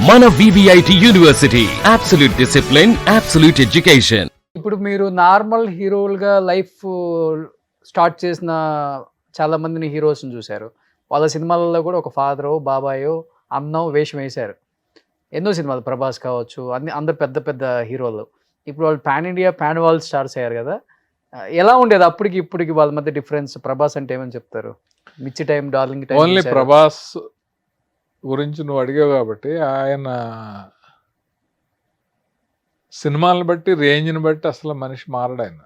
మన VVIT university absolute discipline, absolute education. ఇప్పుడు మీరు నార్మల్ హీరోలుగా లైఫ్ స్టార్ట్ చేసిన చాలా మందిని హీరోస్ని చూశారు. వాళ్ళ సినిమాలలో కూడా ఒక ఫాదరో బాబాయో అన్నో వేషం వేశారు. ఎన్నో సినిమాలు ప్రభాస్ కావచ్చు, అందరు పెద్ద పెద్ద హీరోలు. ఇప్పుడు వాళ్ళు pan India pan world stars అయ్యారు కదా. ఎలా ఉండేది అప్పటికి ఇప్పటికి వాళ్ళ మధ్య డిఫరెన్స్? ప్రభాస్ అంటే ఏమని చెప్తారు? మిర్చి time, darling time. Only Prabhas గురించి నువ్వు అడిగావు కాబట్టి, ఆయన సినిమాలను బట్టి రేంజ్ని బట్టి అసలు మనిషి మారడు. ఆయన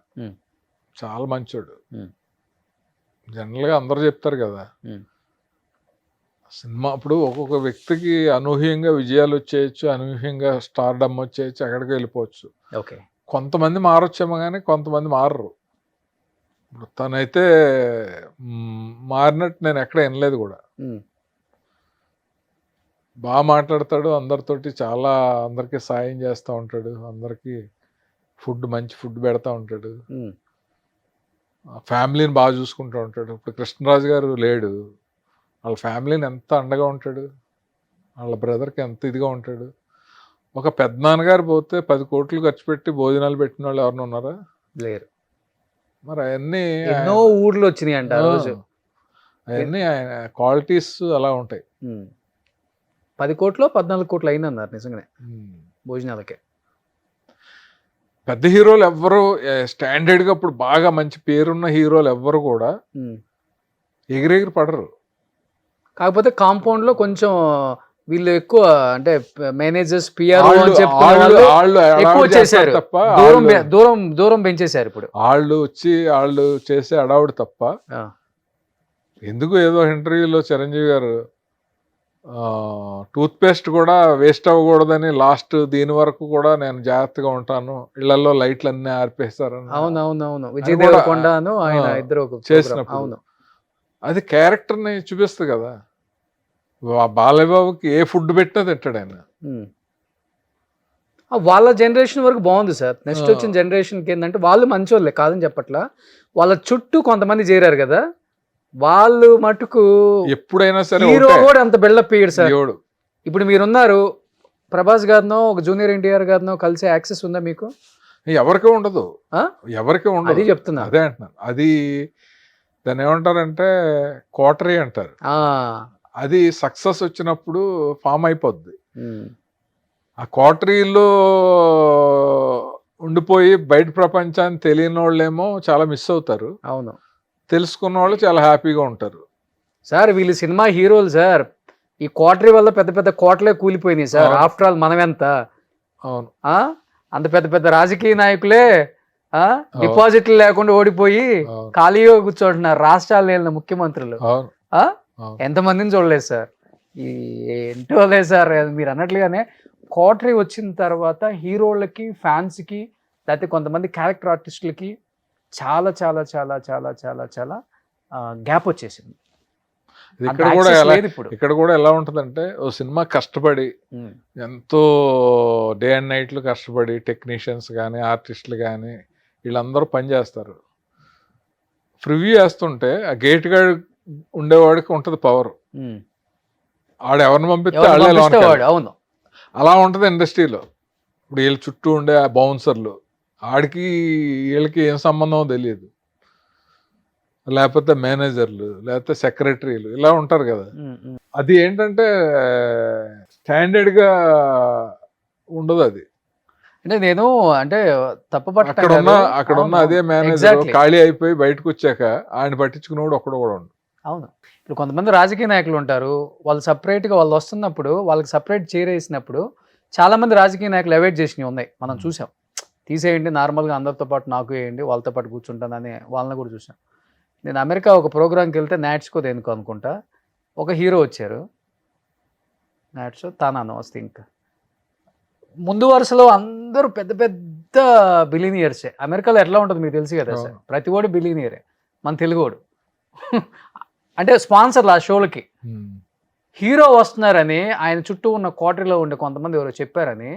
చాలా మంచోడు. జనరల్గా అందరూ చెప్తారు కదా, సినిమా అప్పుడు ఒక్కొక్క వ్యక్తికి అనూహ్యంగా విజయాలు వచ్చేయచ్చు, అనూహ్యంగా స్టార్డమ్ వచ్చేయచ్చు, ఎక్కడికి వెళ్ళిపోవచ్చు. ఓకే, కొంతమంది మారొచ్చేమో కానీ కొంతమంది మారరు. ఇప్పుడు తనైతే మారినట్టు నేను ఎక్కడ వినలేదు కూడా. బాగా మాట్లాడతాడు, అందరితోటి చాలా అందరికీ సాయం చేస్తూ ఉంటాడు, అందరికీ మంచి ఫుడ్ పెడతా ఉంటాడు, ఫ్యామిలీని బాగా చూసుకుంటూ ఉంటాడు. ఇప్పుడు కృష్ణరాజు గారు లేడు, వాళ్ళ ఫ్యామిలీని ఎంత అండగా ఉంటాడు, వాళ్ళ బ్రదర్కి ఎంత ఇదిగా ఉంటాడు. ఒక పెద్దనాన్నగారు పోతే 10 కోట్లు ఖర్చు పెట్టి భోజనాలు పెట్టిన వాళ్ళు ఎవరైనా ఉన్నారా? లేరు. మరి అవన్నీ ఎన్నో ఊర్లు వచ్చినాయి అంట రోజు. అవన్నీ ఆయన క్వాలిటీస్ అలా ఉంటాయి. 10 కోట్లు 14 కోట్లు అయిందన్నారు నిజంగానే భోజనాలకే. పెద్ద హీరోలు ఎవ్వరు స్టాండర్డ్గా ఇప్పుడు బాగా మంచి పేరున్న హీరోలు ఎవ్వరు కూడా ఎగిరెగిరి పడరు. కాకపోతే కాంపౌండ్ లో కొంచెం వీళ్ళు ఎక్కువ, అంటే మేనేజర్స్ పిఆర్ ఎక్కువ చేశారు తప్ప, దూరం పెంచేశారు. ఇప్పుడు వాళ్ళు చేసే అడావుడు తప్ప. ఎందుకు ఏదో ఇంటర్వ్యూలో చిరంజీవి గారు టూత్ పేస్ట్ కూడా వేస్ట్ అవ్వకూడదని లాస్ట్ దీని వరకు కూడా నేను జాగ్రత్తగా ఉంటాను, ఇళ్లలో లైట్లు అన్ని ఆర్పేస్తారని. అవునవునవును, విజయ్ దేవరకొండను ఆయన ఇద్దరు చేసినప్పుడు అది క్యారెక్టర్ని చూపిస్తుంది కదా. బాలయ్యబాబుకి ఏ ఫుడ్ పెట్టినా తింటాడు ఆయన. వాళ్ళ జనరేషన్ వరకు బాగుంది సార్. నెక్స్ట్ వచ్చిన జనరేషన్కి ఏంటంటే వాళ్ళు మంచోళ్ళే కాదని చెప్పట్లా, వాళ్ళ చుట్టూ కొంతమంది చేరారు కదా, వాళ్ళు మటుకు ఎప్పుడైనా సరే హీరో కూడా అంత బిల్డప్ ఇయ్యడు సార్. ఇప్పుడు మీరున్నారు, ప్రభాస్ గారినో ఒక జూనియర్ ఎన్టీఆర్ గారినో కలిసే యాక్సెస్ ఉందా మీకు? ఎవరికి ఉండదు, ఎవరికి ఉండదు. అది చెప్తున్నా, అదే అంటున్నాను. అది దాన్ని ఏమంటారంటే కోటరీ అంటారు. అది సక్సెస్ వచ్చినప్పుడు ఫామ్ అయిపోద్ది. ఆ కోటరీలో ఉండిపోయి బయట ప్రపంచాన్ని తెలియని వాళ్ళేమో చాలా మిస్ అవుతారు. అవును, తెలుసుకున్న వాళ్ళు చాలా హ్యాపీగా ఉంటారు. సార్ వీళ్ళు సినిమా హీరోలు సార్, ఈ కోటరీ వల్ల పెద్ద పెద్ద కోటలే కూలిపోయినాయి సార్. ఆఫ్టర్ ఆల్ మనమెంత. అవును, అంత పెద్ద పెద్ద రాజకీయ నాయకులే డిపాజిట్లు లేకుండా ఓడిపోయి ఖాళీగా కూర్చోంటున్నారు రాష్ట్రాలు వెళ్ళిన ముఖ్యమంత్రులు. ఎంతమందిని చూడలేదు సార్. ఏంటో లేదు సార్, మీరు అన్నట్లుగానే కోటరీ వచ్చిన తర్వాత హీరోలకి, ఫ్యాన్స్కి, లేకపోతే కొంతమంది క్యారెక్టర్ ఆర్టిస్టులకి చాలా చాలా చాలా చాలా చాలా చాలా గ్యాప్ వచ్చేసింది. ఇక్కడ కూడా ఎలా ఉంటుందంటే, ఓ సినిమా కష్టపడి ఎంతో డే అండ్ నైట్లు కష్టపడి టెక్నీషియన్స్ కానీ ఆర్టిస్టులు కానీ వీళ్ళందరూ పనిచేస్తారు. ప్రివ్యూ వేస్తుంటే ఆ గేట్ గార్డ్ ఉండేవాడికి ఉంటుంది పవర్, ఆడు ఎవరిని పంపిస్తే అవును, అలా ఉంటుంది ఇండస్ట్రీలో. ఇప్పుడు వీళ్ళ చుట్టూ ఉండే ఆ బౌన్సర్లు, ఆడికి వీళ్ళకి ఏం సంబంధమో తెలియదు, లేకపోతే మేనేజర్లు, లేకపోతే సెక్రటరీలు ఇలా ఉంటారు కదా. అది ఏంటంటే స్టాండర్డ్గా ఉండదు. అది అంటే నేను అంటే అక్కడ ఉన్న అదే మేనేజర్ ఖాళీ అయిపోయి బయటకు వచ్చాక ఆయన పట్టించుకునేవాడు ఒక్కడు కూడా ఉండదు. అవును, ఇప్పుడు కొంతమంది రాజకీయ నాయకులు ఉంటారు, వాళ్ళు సపరేట్గా వాళ్ళు వస్తున్నప్పుడు వాళ్ళకి సపరేట్ చేరేసినప్పుడు చాలా మంది రాజకీయ నాయకులు అవాయిడ్ చేసినవి ఉన్నాయి, మనం చూసాం. తీసేయండి, నార్మల్గా అందరితో పాటు నాకు వేయండి, వాళ్ళతో పాటు కూర్చుంటానని వాళ్ళని కూడా చూసాం. నేను అమెరికా ఒక ప్రోగ్రామ్కి వెళ్తే నాట్స్కో దేనికో అనుకుంటా, ఒక హీరో వచ్చారు, నాట్సో తానాను వస్తే, ఇంకా ముందు వరుసలో అందరూ పెద్ద పెద్ద బిలీనియర్సే. అమెరికాలో ఎట్లా ఉంటుంది మీకు తెలుసు కదా సార్, ప్రతి వాడు బిలీనియరే, మన తెలుగువాడు. అంటే స్పాన్సర్లు ఆ షోలకి. హీరో వస్తున్నారని ఆయన చుట్టూ ఉన్న కోటరీలో ఉండే కొంతమంది ఎవరో చెప్పారని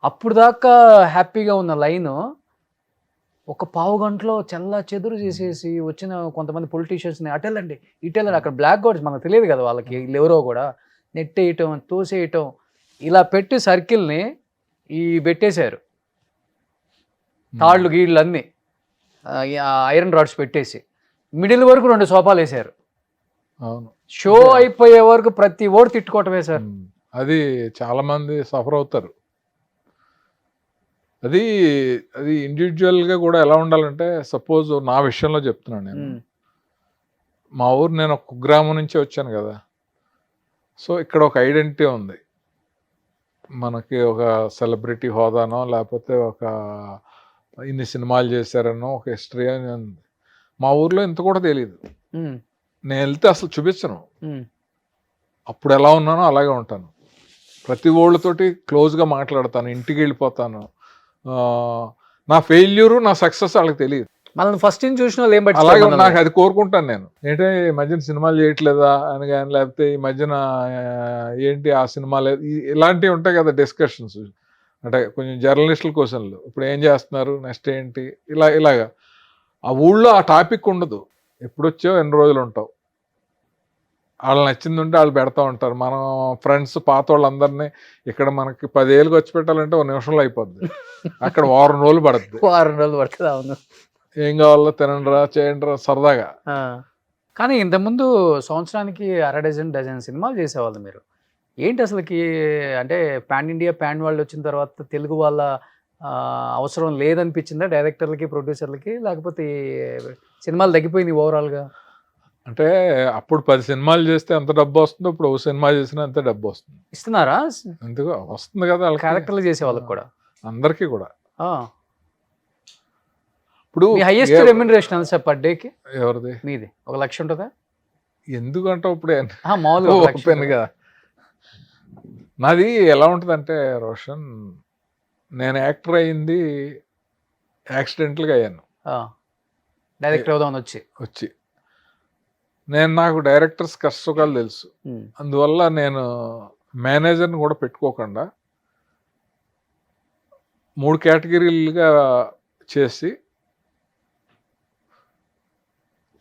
అప్పుడు దాకా హ్యాపీగా ఉన్న లైను ఒక పావు గంటలో చెల్లా చెదురు చేసేసి వచ్చిన కొంతమంది పొలిటీషియన్స్ని అటెళ్ళండి ఇటెళ్ళండి, అక్కడ బ్లాక్ గోడ్స్ మనకు తెలియదు కదా వాళ్ళకి, వీళ్ళు ఎవరో కూడా నెట్టేయటం, తోసేయటం, ఇలా పెట్టి సర్కిల్ని ఈ పెట్టేశారు, తాళ్ళు గీళ్ళు అన్నీ ఐరన్ రాడ్స్ పెట్టేసి మిడిల్ వరకు 2 సోఫాలు వేశారు. అవును, షో అయిపోయే వరకు ప్రతి ఓడు తిట్టుకోవటమే సార్. అది చాలా మంది సఫర్ అవుతారు. అది అది ఇండివిజువల్గా కూడా ఎలా ఉండాలంటే, సపోజ్ నా విషయంలో చెప్తున్నాను నేను. మా ఊరు, నేను ఒక కుగ్రామం నుంచి వచ్చాను కదా. సో ఇక్కడ ఒక ఐడెంటిటీ ఉంది మనకి, ఒక సెలబ్రిటీ హోదానో లేకపోతే ఒక ఇన్ని సినిమాలు చేశారనో ఒక హిస్టరీ అని ఉంది. మా ఊర్లో ఇంత కూడా తెలియదు. నేను వెళ్తే అసలు చూపించను. అప్పుడు ఎలా ఉన్నానో అలాగే ఉంటాను. ప్రతి ఓళ్ళతోటి క్లోజ్గా మాట్లాడతాను, ఇంటికి వెళ్ళిపోతాను. నా ఫెయిల్యూరు నా సక్సెస్ వాళ్ళకి తెలియదు. మనల్ని ఫస్ట్ నుంచి చూసిన వాళ్ళు ఏం బట్టి అలాగే నాకు అది కోరుకుంటాను నేను. ఏంటంటే ఈ మధ్యన సినిమాలు చేయట్లేదా అని కానీ, లేకపోతే ఈ మధ్యన ఏంటి ఆ సినిమాలు ఇలాంటివి ఉంటాయి కదా డిస్కషన్స్, అంటే కొంచెం జర్నలిస్టుల క్వశ్చన్లు. ఇప్పుడు ఏం చేస్తున్నారు, నెక్స్ట్ ఏంటి, ఇలాగా. ఆ ఊళ్ళో ఆ టాపిక్ ఉండదు. ఎప్పుడు వచ్చావు, ఎన్ని రోజులు ఉంటావు, వాళ్ళు నచ్చింది ఉంటే వాళ్ళు పెడతా ఉంటారు. మనం ఫ్రెండ్స్ పాత వాళ్ళందరినీ ఇక్కడ మనకి 10 ఏళ్ళకి వచ్చి పెట్టాలంటే 1 నిమిషంలో అయిపోద్ది. అక్కడ 1 వారం రోజులు పడుతుంది. 1 వారం రోజులు పడుతుంది. అవును, ఏం కావాలో తినండిరా, చేయండిరా సరదాగా. కానీ ఇంతకుముందు సంవత్సరానికి 1/2 డజన్ సినిమాలు చేసేవాళ్ళు మీరు. ఏంటి అసలుకి, అంటే పాన్ ఇండియా పాన్ వరల్డ్ వచ్చిన తర్వాత తెలుగు వాళ్ళ అవసరం లేదనిపించిందా డైరెక్టర్లకి, ప్రొడ్యూసర్లకి, లేకపోతే సినిమాలు తగ్గిపోయింది ఓవరాల్గా? అంటే అప్పుడు 10 సినిమాలు చేస్తే ఎంత డబ్బు వస్తుందో, ఇప్పుడు ఒక సినిమా చేసినా అంతే డబ్బు వస్తుంది. ఇస్తున్నారా? ఎందుకు వస్తుంది కదా, వాళ్ళ క్యారెక్టర్లు చేసే వాళ్ళకి కూడా, అందరికీ కూడా. ఇప్పుడు హైయెస్ట్ రెమ్యునరేషన్ ఎంత సార్ పర్ డేకి? ఎవరిది? మీది 1 లక్ష ఉంటుందా? ఎందుకంటే ఇప్పుడు మామూలుగా ఓపెన్గా నాది ఎలా ఉంటుందంటే, రోషన్, నేను యాక్టర్ అయింది యాక్సిడెంటల్గా అయ్యాను. డైరెక్టర్ అవుదామని వచ్చి నాకు డైరెక్టర్స్ కష్టసుఖాలు తెలుసు. అందువల్ల నేను మేనేజర్ని కూడా పెట్టుకోకుండా 3 కేటగిరీలుగా చేసి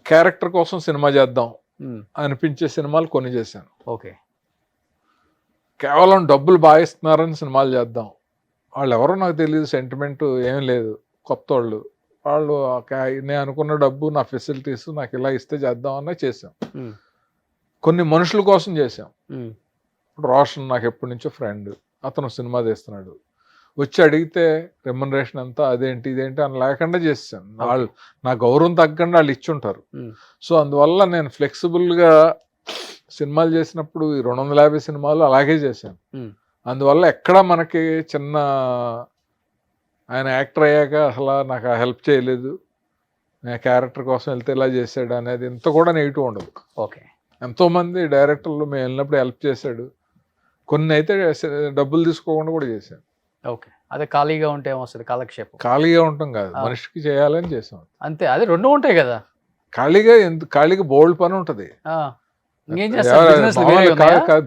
క్యారెక్టర్ కోసం సినిమా చేద్దాం అనిపించే సినిమాలు కొన్ని చేశాను. ఓకే, కేవలం డబ్బులు బాగా ఇస్తున్నారని సినిమాలు చేద్దాం, వాళ్ళు ఎవరో నాకు తెలియదు, సెంటిమెంట్ ఏం లేదు, కొత్త వాళ్ళు నేను అనుకున్న డబ్బు, నా ఫెసిలిటీస్ నాకు ఇలా ఇస్తే చేద్దాం అన్న చేసాం. కొన్ని మనుషుల కోసం చేసాం. ఇప్పుడు రోషన్ నాకు ఎప్పటి నుంచో ఫ్రెండ్, అతను సినిమా తీస్తున్నాడు, వచ్చి అడిగితే రెమ్యునరేషన్ ఎంత, అదేంటి ఇదేంటి అని లేకుండా చేసాను. వాళ్ళు నా గౌరవం తగ్గకుండా వాళ్ళు ఇచ్చుంటారు. సో అందువల్ల నేను ఫ్లెక్సిబుల్గా సినిమాలు చేసినప్పుడు ఈ 250 సినిమాలు అలాగే చేశాను. అందువల్ల ఎక్కడ మనకి చిన్న ఆయన యాక్టర్ అయ్యాక అసలు నాకు హెల్ప్ చేయలేదు, నేను క్యారెక్టర్ కోసం వెళ్తే ఇలా చేశాడు అనేది ఇంత కూడా నెగిటివ్ ఉండదు. ఓకే, ఎంతోమంది డైరెక్టర్లు మేము వెళ్ళినప్పుడు హెల్ప్ చేశాడు, కొన్ని అయితే డబ్బులు తీసుకోకుండా కూడా చేశాను. ఓకే, అదే ఖాళీగా ఉంటే ఏమొస్తుంది, కాలక్షేపం. ఖాళీగా ఉంటాం కాదు, మనిషికి చేయాలని చేసాం అంతే. అదే 2 ఉంటాయి కదా, ఖాళీగా బోల్డ్ పని ఉంటుంది.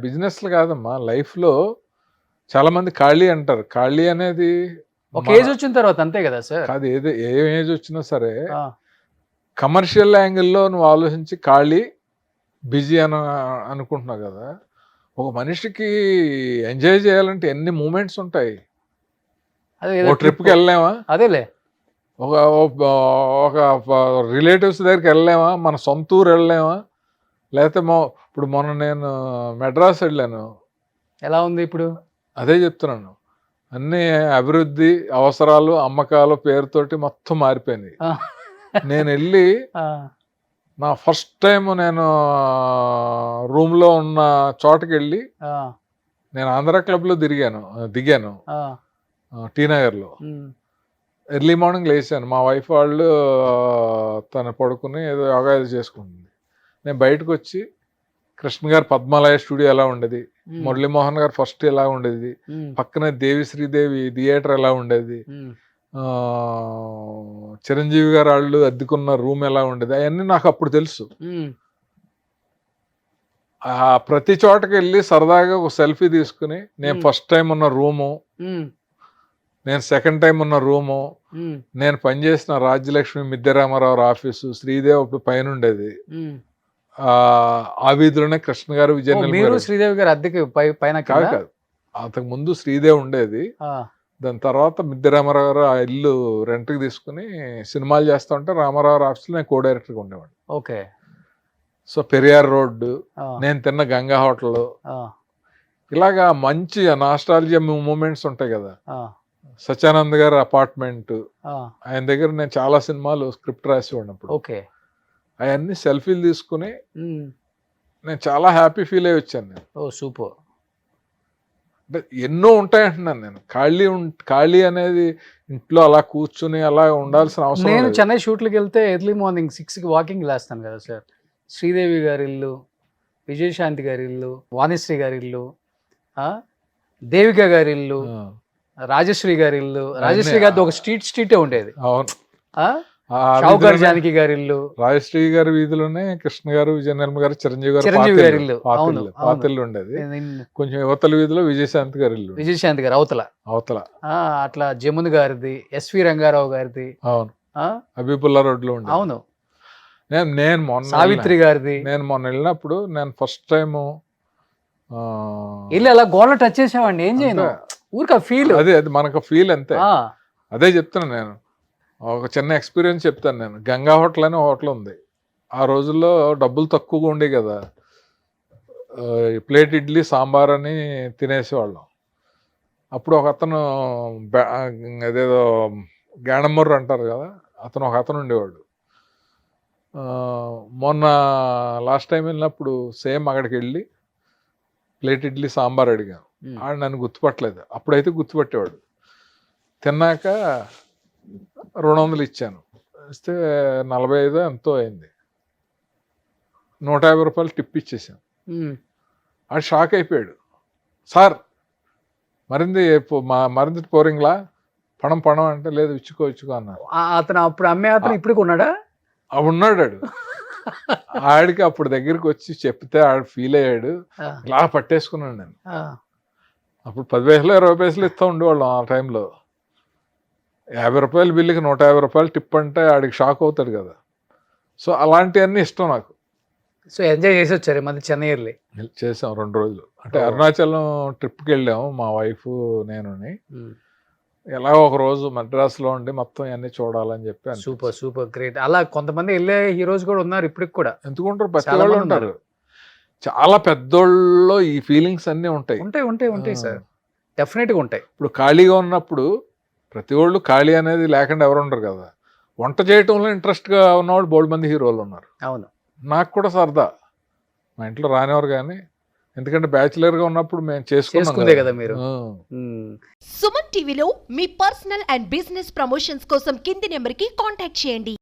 బిజినెస్లు కాదమ్మా, లైఫ్లో చాలా మంది ఖాళీ అంటారు. ఖాళీ అనేది ఒక ఏజ్ వచ్చిన తర్వాత అంతే కదా సార్. కాదు, ఏ ఏజ్ వచ్చినా సరే కమర్షియల్ యాంగిల్లో నువ్వు ఆలోచించి ఖాళీ బిజీ అనుకుంటున్నావు కదా. ఒక మనిషికి ఎంజాయ్ చేయాలంటే ఎన్ని మూమెంట్స్ ఉంటాయి. ఒక ట్రిప్కి వెళ్ళలేమా, అదేలే, ఒక రిలేటివ్స్ దగ్గరికి వెళ్ళలేమా, మన సొంత ఊరు వెళ్ళలేమా, లేకపోతే ఇప్పుడు మొన్న నేను మెడ్రాస్ వెళ్ళాను. ఎలా ఉంది ఇప్పుడు? అదే చెప్తున్నాను, అన్ని అభివృద్ధి, అవసరాలు, అమ్మకాలు పేరుతోటి మొత్తం మారిపోయింది. నేను వెళ్ళి నా ఫస్ట్ టైం నేను రూమ్లో ఉన్న చోటకి వెళ్ళి నేను ఆంధ్ర క్లబ్లో దిగాను టీ నగర్లో. ఎర్లీ మార్నింగ్ లేచాను, మా వైఫ్ వాళ్ళు తను పడుకుని ఏదో యోగా చేసుకుంటుంది. నేను బయటకు వచ్చి కృష్ణ గారు పద్మాలయ స్టూడియో ఎలా ఉండేది, మురళీమోహన్ గారు ఫస్ట్ ఎలా ఉండేది, పక్కనే దేవి శ్రీదేవి థియేటర్ ఎలా ఉండేది, చిరంజీవి గారు వాళ్ళు అద్దెకున్న రూమ్ ఎలా ఉండేది, అవన్నీ నాకు అప్పుడు తెలుసు. ప్రతి చోటకి వెళ్ళి సరదాగా ఒక సెల్ఫీ తీసుకుని, నేను ఫస్ట్ టైం ఉన్న రూము, నేను సెకండ్ టైం ఉన్న రూము, నేను పనిచేసిన రాజ్యలక్ష్మి మిద్దెరామారావు ఆఫీసు, శ్రీదేవి అప్పుడు పైన ఉండేది, ఆ వీధిలోనే కృష్ణ గారు, విజయనగరం శ్రీదేవి గారు అద్దెకి పైన కాదు, అంతకు ముందు శ్రీదేవి ఉండేది. దాని తర్వాత మిద్దె రామారావు గారు ఆ ఇల్లు రెంట్కి తీసుకుని సినిమాలు చేస్తూ ఉంటే రామారావు గారు ఆఫీస్లో నేను కో డైరెక్టర్గా ఉండేవాడిని. ఓకే. సో పెరియార్ రోడ్డు, నేను తిన్న గంగా హోటల్, ఇలాగా మంచి నాస్టాలజియా మూమెంట్స్ ఉంటాయి కదా. సత్యానంద్ గారి అపార్ట్మెంట్, ఆయన దగ్గర నేను చాలా సినిమాలు స్క్రిప్ట్ రాసి ఉన్నప్పుడు ఓకే. అవన్నీ సెల్ఫీలు తీసుకుని నేను చాలా హ్యాపీ ఫీల్ అయ్యి వచ్చాను నేను. ఓ సూపర్. అంటే ఎన్నో ఉంటాయి అంటున్నాను నేను. ఖాళీ అనేది ఇంట్లో అలా కూర్చుని అలా ఉండాల్సిన అవసరం నేను లేదు. చెన్నై షూట్లకు వెళ్తే ఎర్లీ మార్నింగ్ 6కి వాకింగ్ లేస్తాను కదా సార్. శ్రీదేవి గారి ఇల్లు, విజయశాంతి గారి ఇల్లు, వాణిశ్రీ గారి ఇల్లు, దేవిక గారి ఇల్లు, రాజశ్రీ గారి ఇల్లు. రాజశ్రీ గారిది ఒక స్ట్రీటే ఉండేది. అవును. షావుకార్ జానకి గారి ఇల్లు, రాజశ్రీ గారి వీధిలోనే కృష్ణ గారు, విజయనిర్మ గారు, చిరంజీవి గారి ఇల్లు పాతిల్లు ఉండేది. కొంచెం యువతల వీధిలో విజయశాంతి గారి ఇల్లు. విజయశాంతి గారు అవతల. అట్లా జమున్ గారిది, ఎస్వి రంగారావు గారిది. అవును. హబీబుల్లా రోడ్ లో ఉండేది. అవును. నేను మొన్న సావిత్రి గారిది. నేను మొన్న వెళ్ళినప్పుడు నేను ఫస్ట్ టైం వెళ్ళి అలా గోడ టచ్ చేసామండి. ఏం చేయను, ఊరిక ఫీల్. అదే అది మనకు ఫీల్ అంతే. అదే చెప్తాను నేను. ఒక చిన్న ఎక్స్పీరియన్స్ చెప్తాను నేను. గంగా హోటల్ అనే హోటల్ ఉంది. ఆ రోజుల్లో డబ్బులు తక్కువగా ఉండే కదా. ప్లేట్ ఇడ్లీ సాంబార్ అని తినేసేవాళ్ళం. అప్పుడు ఒక అతను అదేదో గాణమర్రు అంటారు కదా, ఒక అతను ఉండేవాడు. మొన్న లాస్ట్ టైం వెళ్ళినప్పుడు సేమ్ అక్కడికి వెళ్ళి ప్లేట్ ఇడ్లీ సాంబార్ అడిగాను. ఆడు నన్ను గుర్తుపట్టలేదు. అప్పుడైతే గుర్తుపట్టేవాడు. తిన్నాక 200 ఇచ్చాను. ఇస్తే 45 ఎంతో అయింది. 150 రూపాయలు టిప్ ఇచ్చేసాను. ఆడు షాక్ అయిపోయాడు. సార్ మరింది పోరింగ్లా పణం అంటే లేదు, ఇచ్చుకో అన్నారు. అతను అప్పుడు అమ్మే అతను ఇప్పుడు ఉన్నాడా? ఉన్నాడు ఆడు. ఆడికి అప్పుడు దగ్గరికి వచ్చి చెప్తే ఆడు ఫీల్ అయ్యాడు. ఇలా పట్టేసుకున్నాను నేను. అప్పుడు 10 పైసలు 20 పైసలు ఇస్తా ఉండేవాళ్ళం ఆ టైంలో. 50 రూపాయల బిల్లుకి 150 రూపాయలు టిప్ అంటే ఆడికి షాక్ అవుతాడు కదా. సో అలాంటివన్నీ ఇష్టం నాకు. సో ఎంజాయ్ చేసి వచ్చారు మళ్ళీ చెన్నై వెళ్ళి? చేసాం 2 రోజులు. అంటే అరుణాచలం ట్రిప్కి వెళ్ళాము మా వైఫ్ నేను. ఎలా ఒక రోజు మద్రాసులో ఉండి మొత్తం అన్ని చూడాలని చెప్పి. Super great. అలా కొంతమంది వెళ్ళే హీరోస్ కూడా ఉన్నారు ఇప్పటికి కూడా. ఎందుకుంటారు, ప్రతి వాళ్ళు ఉంటారు. చాలా పెద్దోళ్ళలో ఈ ఫీలింగ్స్ అన్నీ ఉంటాయి సార్, డెఫినెట్గా ఉంటాయి. ఇప్పుడు ఖాళీగా ఉన్నప్పుడు ప్రతి వాళ్ళు ఖాళీ అనేది లేకుండా ఎవరు ఉండరు కదా. వంట చేయటంలో ఇంట్రెస్ట్గా ఉన్నవాళ్ళు బోల్డ్ మంది హీరోలు ఉన్నారు. అవును. నాకు కూడా సరదా. మా ఇంట్లో రానివారు కానీ, ఎందుకంటే బ్యాచిలర్గా ఉన్నప్పుడు మేము చేసుకుందే కదా మీరు. సుమన్ టీవీలో మీ పర్సనల్ అండ్ బిజినెస్ ప్రమోషన్స్ కోసం కింది నెంబర్కి కాంటాక్ట్ చేయండి.